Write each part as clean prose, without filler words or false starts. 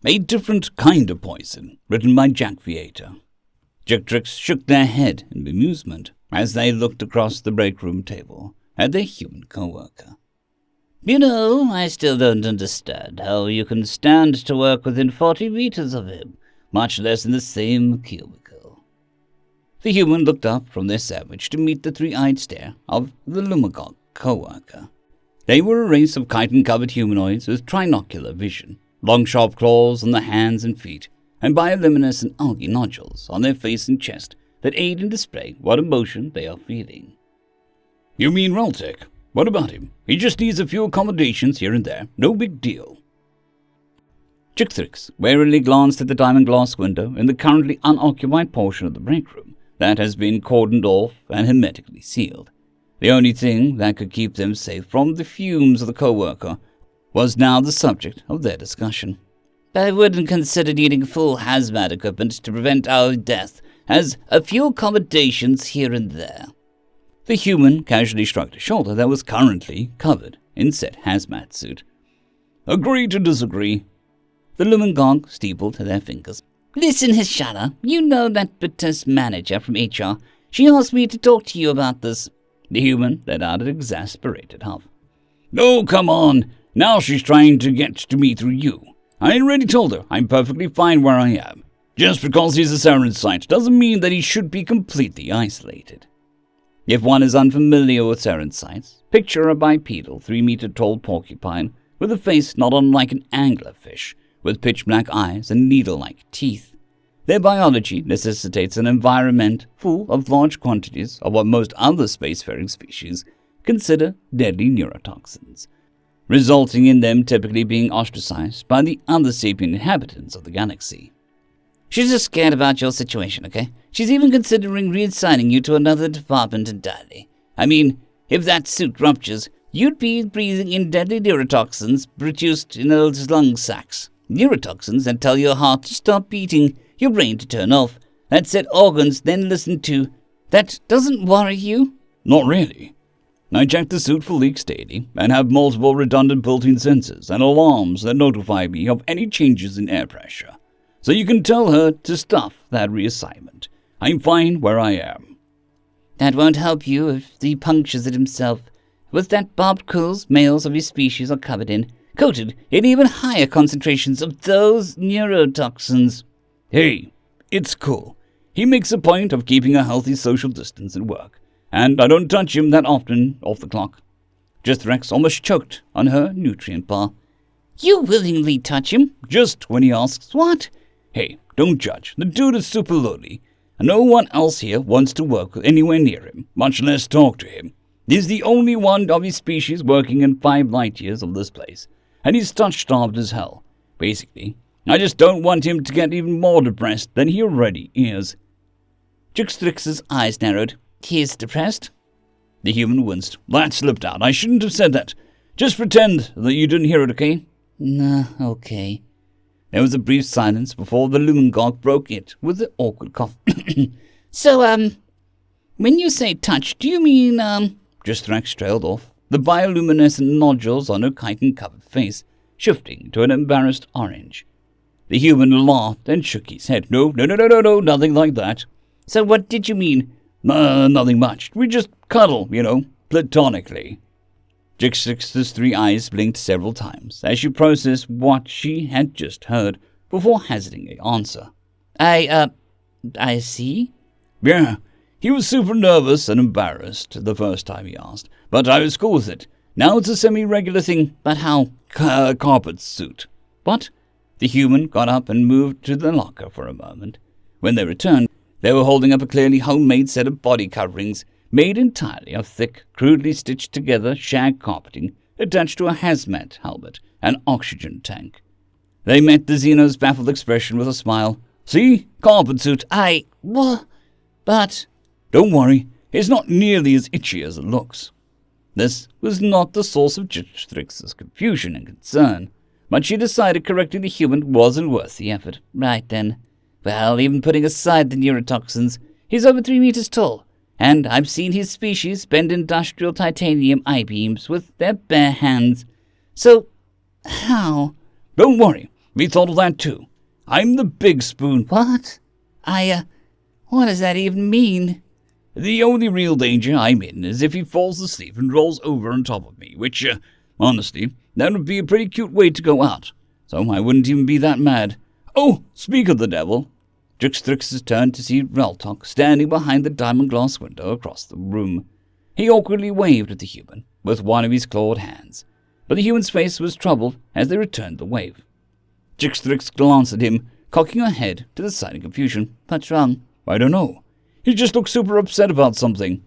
A different kind of poison, written by Jackviator. Jacktrix shook their head in bemusement as they looked across the break room table at their human co-worker. You know, I still don't understand how you can stand to work within 40 meters of him, much less in the same cubicle. The human looked up from their sandwich to meet the three-eyed stare of the Lumagog co-worker. They were a race of chitin-covered humanoids with trinocular vision, long sharp claws on their hands and feet, and bioluminescent algae nodules on their face and chest that aid in displaying what emotion they are feeling. You mean Reltic? What about him? He just needs a few accommodations here and there. No big deal. Jacktrix warily glanced at the diamond glass window in the currently unoccupied portion of the break room that has been cordoned off and hermetically sealed. The only thing that could keep them safe from the fumes of the co-worker was now the subject of their discussion. I wouldn't consider needing full hazmat equipment to prevent our death, as a few accommodations here and there. The human casually shrugged a shoulder that was currently covered in said hazmat suit. Agree to disagree. The Lumagog steepled their fingers. Listen, Hishana, you know that Bethesda manager from HR. She asked me to talk to you about this. The human let out an exasperated huff. Oh, come on. Now she's trying to get to me through you. I already told her I'm perfectly fine where I am. Just because he's a Saren site doesn't mean that he should be completely isolated. If one is unfamiliar with Saren sites, picture a bipedal 3-meter-tall porcupine with a face not unlike an anglerfish, with pitch-black eyes and needle-like teeth. Their biology necessitates an environment full of large quantities of what most other spacefaring species consider deadly neurotoxins, resulting in them typically being ostracized by the other sapient inhabitants of the galaxy. She's just scared about your situation, okay? She's even considering reassigning you to another department entirely. I mean, if that suit ruptures, you'd be breathing in deadly neurotoxins produced in those lung sacs. Neurotoxins that tell your heart to stop beating, your brain to turn off, that set organs then listen to. That doesn't worry you? Not really. I check the suit for leaks daily and have multiple redundant built-in sensors and alarms that notify me of any changes in air pressure. So you can tell her to stuff that reassignment. I'm fine where I am. That won't help you if he punctures it himself. With that barbed quills, males of his species are covered in, coated in even higher concentrations of those neurotoxins. Hey, it's cool. He makes a point of keeping a healthy social distance at work, and I don't touch him that often off the clock. Jathrex almost choked on her nutrient bar. You willingly touch him? Just when he asks. What? Hey, don't judge. The dude is super lonely, and no one else here wants to work anywhere near him, much less talk to him. He's the only one of his species working in 5 light years of this place, and he's touch-starved as hell. Basically, I just don't want him to get even more depressed than he already is. Jacktrix's eyes narrowed. He is depressed? The human winced. That slipped out. I shouldn't have said that. Just pretend that you didn't hear it, okay? Nah, okay. There was a brief silence before the Lumagog broke it with an awkward cough. So, when you say touch, do you mean, Jathrex trailed off, the bioluminescent nodules on her chitin-covered face shifting to an embarrassed orange. The human laughed and shook his head. No, nothing like that. So what did you mean? Nothing much. We just cuddle, platonically. Jacktrix's 3 eyes blinked several times as she processed what she had just heard before hazarding an answer. I see. Yeah, he was super nervous and embarrassed the first time he asked, but I was cool with it. Now it's a semi-regular thing. But how? Carpet suit. What? The human got up and moved to the locker for a moment. When they returned, they were holding up a clearly homemade set of body coverings made entirely of thick, crudely stitched together shag carpeting attached to a hazmat helmet and oxygen tank. They met the Xeno's baffled expression with a smile. See? Carpet suit. But... Don't worry, it's not nearly as itchy as it looks. This was not the source of Jathtrix's confusion and concern, but she decided correcting the human wasn't worth the effort. Right then. Well, even putting aside the neurotoxins, he's over 3 meters tall, and I've seen his species bend industrial titanium I-beams with their bare hands. So, how? Don't worry, We thought of that too. I'm the big spoon. What? What does that even mean? The only real danger I'm in is if he falls asleep and rolls over on top of me, which, honestly, that would be a pretty cute way to go out. So I wouldn't even be that mad. Oh, speak of the devil. Juxtrix turned to see Reltok standing behind the diamond glass window across the room. He awkwardly waved at the human with one of his clawed hands, but the human's face was troubled as they returned the wave. Juxtrix glanced at him, cocking her head to the side in confusion. What's wrong? I don't know. He just looked super upset about something.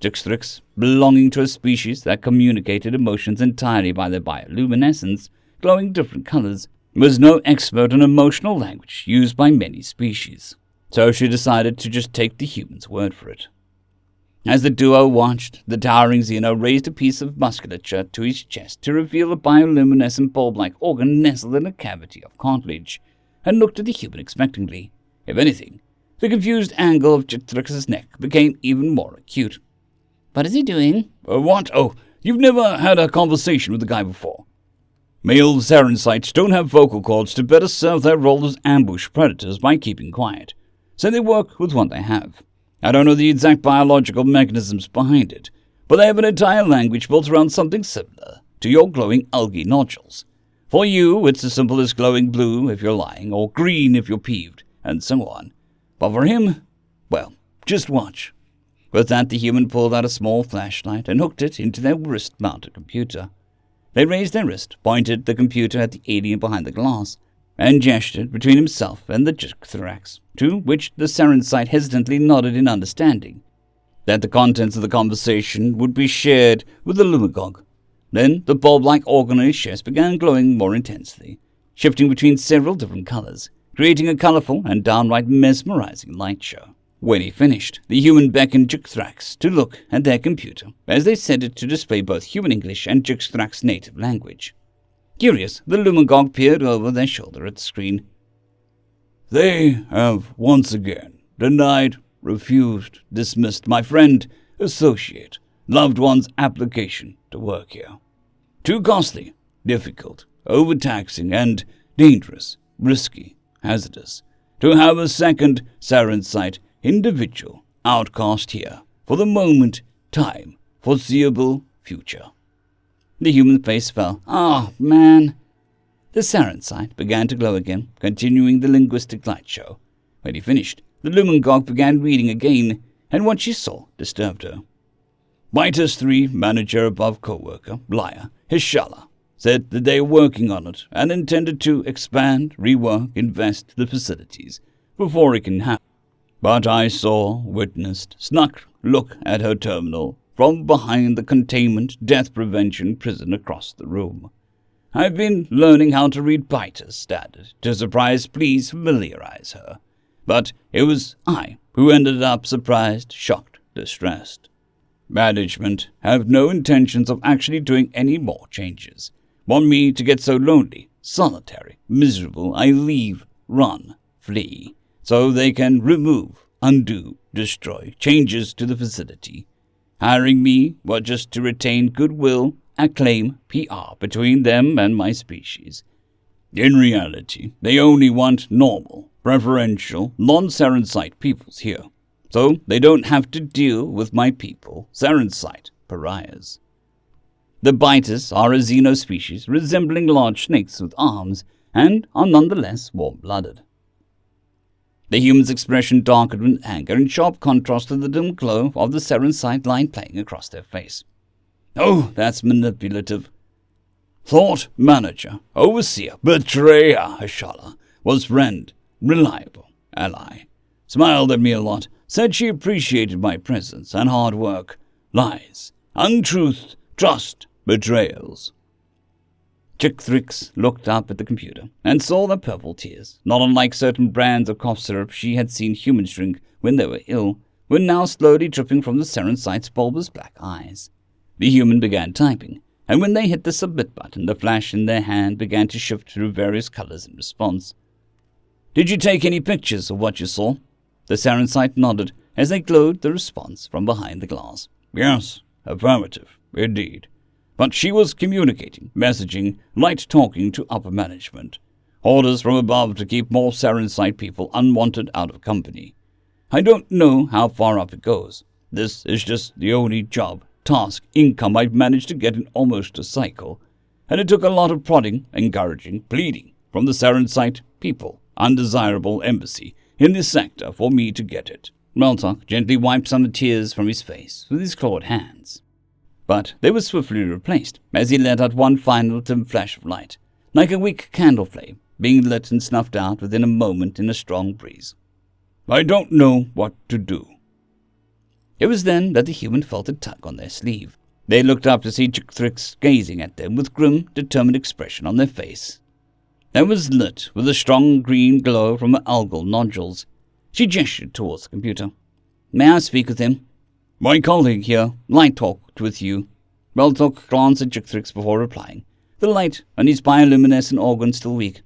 Juxtrix, belonging to a species that communicated emotions entirely by their bioluminescence, glowing different colors, was no expert on emotional language used by many species, so she decided to just take the human's word for it. As the duo watched, the towering Xeno raised a piece of musculature to his chest to reveal a bioluminescent bulb-like organ nestled in a cavity of cartilage, and looked at the human expectantly. If anything, the confused angle of Juxtrix's neck became even more acute. What is he doing? What? Oh, you've never had a conversation with the guy before. Male Sarensites don't have vocal cords to better serve their role as ambush predators by keeping quiet, so they work with what they have. I don't know the exact biological mechanisms behind it, but they have an entire language built around something similar to your glowing algae nodules. For you, it's as simple as glowing blue if you're lying, or green if you're peeved, and so on. But for him, well, just watch. With that, the human pulled out a small flashlight and hooked it into their wrist-mounted computer. They raised their wrist, pointed the computer at the alien behind the glass, and gestured between himself and the Juxtrax, to which the Sarensite hesitantly nodded in understanding that the contents of the conversation would be shared with the Lumagog. Then the bulb-like organ on his chest began glowing more intensely, shifting between several different colors, creating a colorful and downright mesmerizing light show. When he finished, the human beckoned Juxtrax to look at their computer as they set it to display both human English and Juxtrax's native language. Curious, the Lumagog peered over their shoulder at the screen. They have once again denied, refused, dismissed my friend, associate, loved one's application to work here. Too costly, difficult, overtaxing, and dangerous, risky, hazardous to have a second Sarensite individual outcast here for the moment, time, foreseeable future. The human face fell. Oh, man. The Sarensite began to glow again, continuing the linguistic light show. When he finished, the Lumagog began reading again, and what she saw disturbed her. Vitus 3 manager above co-worker, Liar, Hishala, said that they are working on it and intended to expand, rework, invest the facilities before it can happen. But I saw, witnessed, snuck look at her terminal from behind the containment death prevention prison across the room. I've been learning how to read Vitus standard to surprise, please familiarize her. But it was I who ended up surprised, shocked, distressed. Management have no intentions of actually doing any more changes. Want me to get so lonely, solitary, miserable, I leave, run, flee, so they can remove, undo, destroy changes to the facility. Hiring me was just to retain goodwill, acclaim, PR between them and my species. In reality, they only want normal, preferential, non-Sarensite peoples here, so they don't have to deal with my people, Sarensite pariahs. The biters are a xenospecies resembling large snakes with arms, and are nonetheless warm-blooded. The human's expression darkened with anger in sharp contrast to the dim glow of the Sarensite light playing across their face. Oh, that's manipulative. Thought manager, overseer, betrayer, Hishala, was friend, reliable, ally. Smiled at me a lot, said she appreciated my presence and hard work. Lies, untruth, trust, betrayals. Juxtrix looked up at the computer and saw the purple tears, not unlike certain brands of cough syrup she had seen humans drink when they were ill, were now slowly dripping from the Sarensite's bulbous black eyes. The human began typing, and when they hit the submit button, the flash in their hand began to shift through various colors in response. Did you take any pictures of what you saw? The Sarensite nodded as they glowed the response from behind the glass. Yes, affirmative, indeed. But she was communicating, messaging, light talking to upper management. Orders from above to keep more Saren-site people unwanted out of company. I don't know how far up it goes. This is just the only job, task, income I've managed to get in almost a cycle. And it took a lot of prodding, encouraging, pleading from the Saren-site people, undesirable embassy in this sector for me to get it. Reltok gently wiped some of the tears from his face with his clawed hands. But they were swiftly replaced as he let out one final dim flash of light, like a weak candle flame being lit and snuffed out within a moment in a strong breeze. I don't know what to do. It was then that the human felt a tug on their sleeve. They looked up to see Jackviator gazing at them with grim, determined expression on their face. That was lit with a strong green glow from her algal nodules. She gestured towards the computer. May I speak with him? My colleague here, light talked with you. Reltok glanced at Jackviator before replying, the light on his bioluminescent organ still weak.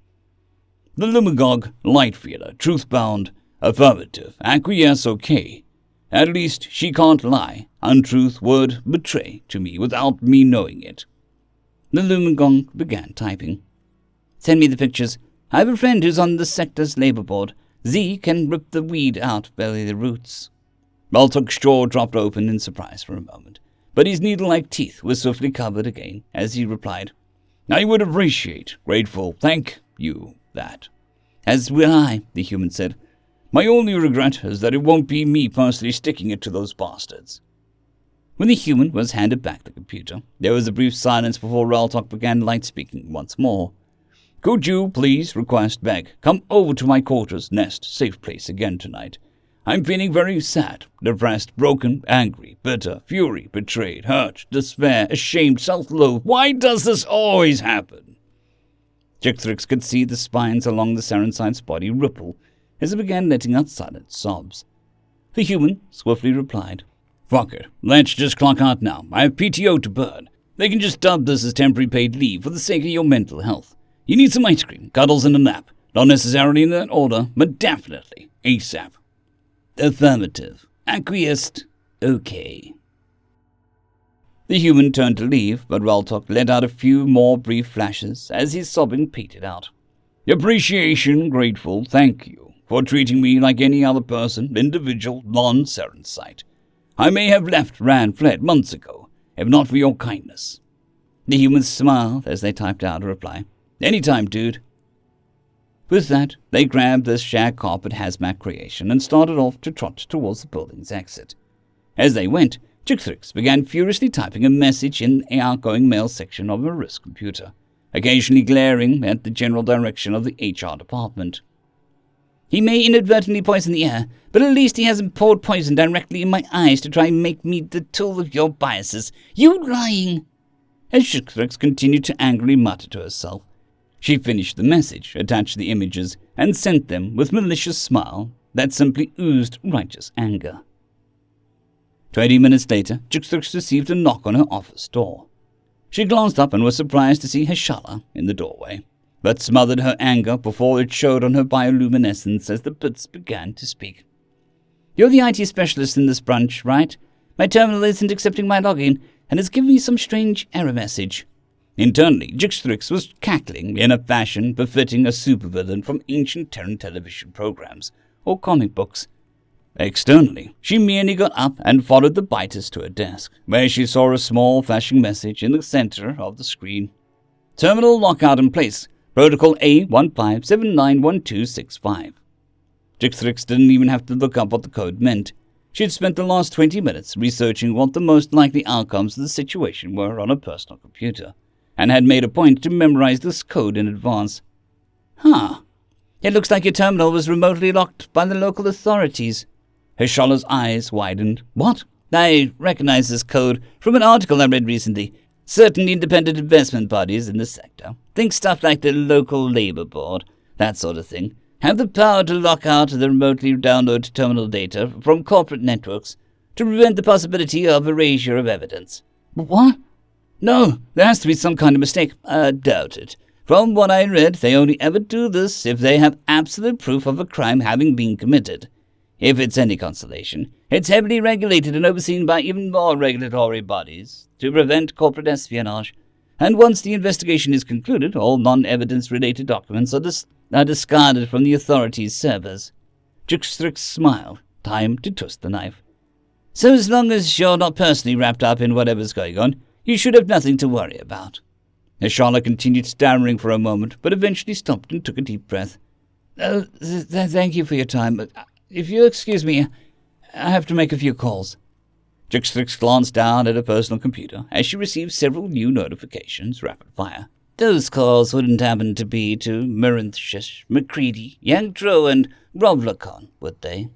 The Lumagog, light feeler, truth-bound, affirmative, acquiesce okay. At least she can't lie, untruth would betray to me without me knowing it. The Lumagog began typing. Send me the pictures. I have a friend who's on the sector's labor board. Z can rip the weed out by the roots. Reltok's jaw dropped open in surprise for a moment, but his needle-like teeth were swiftly covered again as he replied, I would appreciate, grateful, thank you, that. As will I, the human said. My only regret is that it won't be me personally sticking it to those bastards. When the human was handed back the computer, there was a brief silence before Reltok began light-speaking once more. Could you, please, request Beck, come over to my quarters, nest, safe place again tonight? I'm feeling very sad, depressed, broken, angry, bitter, fury, betrayed, hurt, despair, ashamed, self-loathe. Why does this always happen? Jackviator could see the spines along the Saren-site's body ripple as it began letting out silent sobs. The human swiftly replied, Fuck it, let's just clock out now. I have PTO to burn. They can just dub this as temporary paid leave for the sake of your mental health. You need some ice cream, cuddles, and a nap. Not necessarily in that order, but definitely ASAP. Affirmative. Acquiesced. Okay. The human turned to leave, but Reltok let out a few more brief flashes as his sobbing petered out. Appreciation, grateful, thank you for treating me like any other person, individual, non-Saren-site. I may have left, ran, fled months ago, if not for your kindness. The humans smiled as they typed out a reply. Anytime, dude. With that, they grabbed this shag carpet hazmat creation and started off to trot towards the building's exit. As they went, Jackviator began furiously typing a message in the outgoing mail section of her wrist computer, occasionally glaring at the general direction of the HR department. He may inadvertently poison the air, but at least he hasn't poured poison directly in my eyes to try and make me the tool of your biases. You lying! As Jackviator continued to angrily mutter to herself, she finished the message, attached the images, and sent them with malicious smile that simply oozed righteous anger. 20 minutes later, Jackviator received a knock on her office door. She glanced up and was surprised to see Heshala in the doorway, but smothered her anger before it showed on her bioluminescence as the bits began to speak. You're the IT specialist in this branch, right? My terminal isn't accepting my login, and it's giving me some strange error message. Internally, Jackviator was cackling in a fashion befitting a supervillain from ancient Terran television programs or comic books. Externally, she merely got up and followed the biters to her desk, where she saw a small flashing message in the center of the screen. Terminal lockout in place. Protocol A15791265. Jackviator didn't even have to look up what the code meant. She had spent the last 20 minutes researching what the most likely outcomes of the situation were on a personal computer, and had made a point to memorize this code in advance. Huh. It looks like your terminal was remotely locked by the local authorities. Heshala's eyes widened. What? I recognize this code from an article I read recently. Certain independent investment bodies in the sector, think stuff like the local labor board, that sort of thing, have the power to lock out the remotely downloaded terminal data from corporate networks to prevent the possibility of erasure of evidence. What? No, there has to be some kind of mistake. I doubt it. From what I read, they only ever do this if they have absolute proof of a crime having been committed. If it's any consolation, it's heavily regulated and overseen by even more regulatory bodies to prevent corporate espionage. And once the investigation is concluded, all non-evidence-related documents are discarded from the authorities' servers. Jackstrix smiled. Time to twist the knife. So as long as you're not personally wrapped up in whatever's going on, you should have nothing to worry about. Eshala continued stammering for a moment, but eventually stopped and took a deep breath. Thank you for your time, but if you'll excuse me, I have to make a few calls. Jackstrix glanced down at her personal computer as she received several new notifications rapid fire. Those calls wouldn't happen to be to Marinthshish, McCready, Yangtro, and Rovlacon, would they?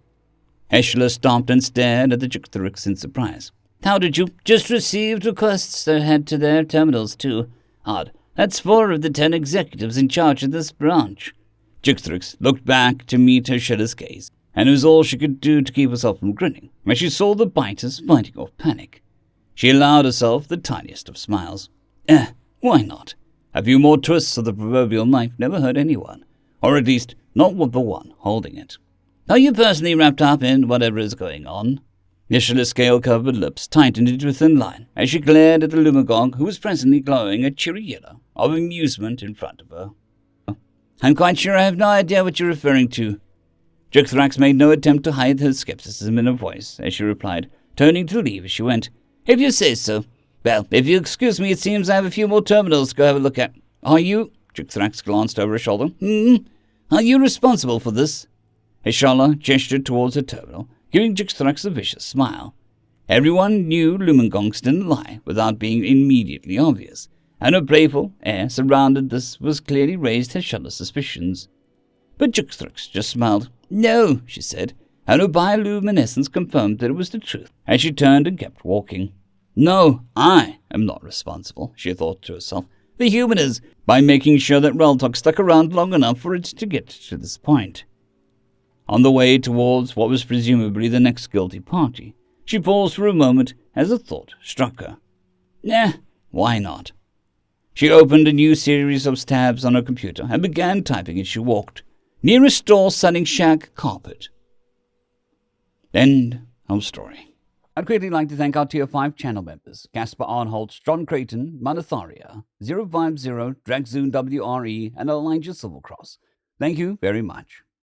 Eshala stopped and stared at the Jackstrix in surprise. How did you? Just received requests that head to their terminals, too. Odd. That's 4 of the 10 executives in charge of this branch. Jackstrix looked back to meet Eshla's gaze, and it was all she could do to keep herself from grinning as she saw the biters fighting off panic. She allowed herself the tiniest of smiles. Why not? A few more twists of the proverbial knife never hurt anyone, or at least not with the one holding it. Are you personally wrapped up in whatever is going on? Eshla's scale-covered lips tightened into a thin line as she glared at the Lumagog, who was presently glowing a cheery yellow of amusement in front of her. I'm quite sure I have no idea what you're referring to. Jackthrax made no attempt to hide her skepticism in her voice as she replied, turning to leave as she went. If you say so. Well, if you'll excuse me, it seems I have a few more terminals to go have a look at. Are you? Jackthrax glanced over her shoulder. Are you responsible for this? Eshala gestured towards her terminal, giving Jackthrax a vicious smile. Everyone knew Lumengongs didn't lie without being immediately obvious, and her playful air surrounded this was clearly raised Eshala's suspicions. But Jackthrax just smiled. No, she said, and her bioluminescence confirmed that it was the truth as she turned and kept walking. No, I am not responsible, she thought to herself. The human is, by making sure that Reltok stuck around long enough for it to get to this point. On the way towards what was presumably the next guilty party, she paused for a moment as a thought struck her. Why not? She opened a new series of tabs on her computer and began typing as she walked, near a store selling shag carpet. End of story. I'd greatly like to thank our Tier 5 channel members, Caspar Arnholt, John Creighton, Manatharia, 050, Dragzoon WRE, and Elijah Silvercross. Thank you very much.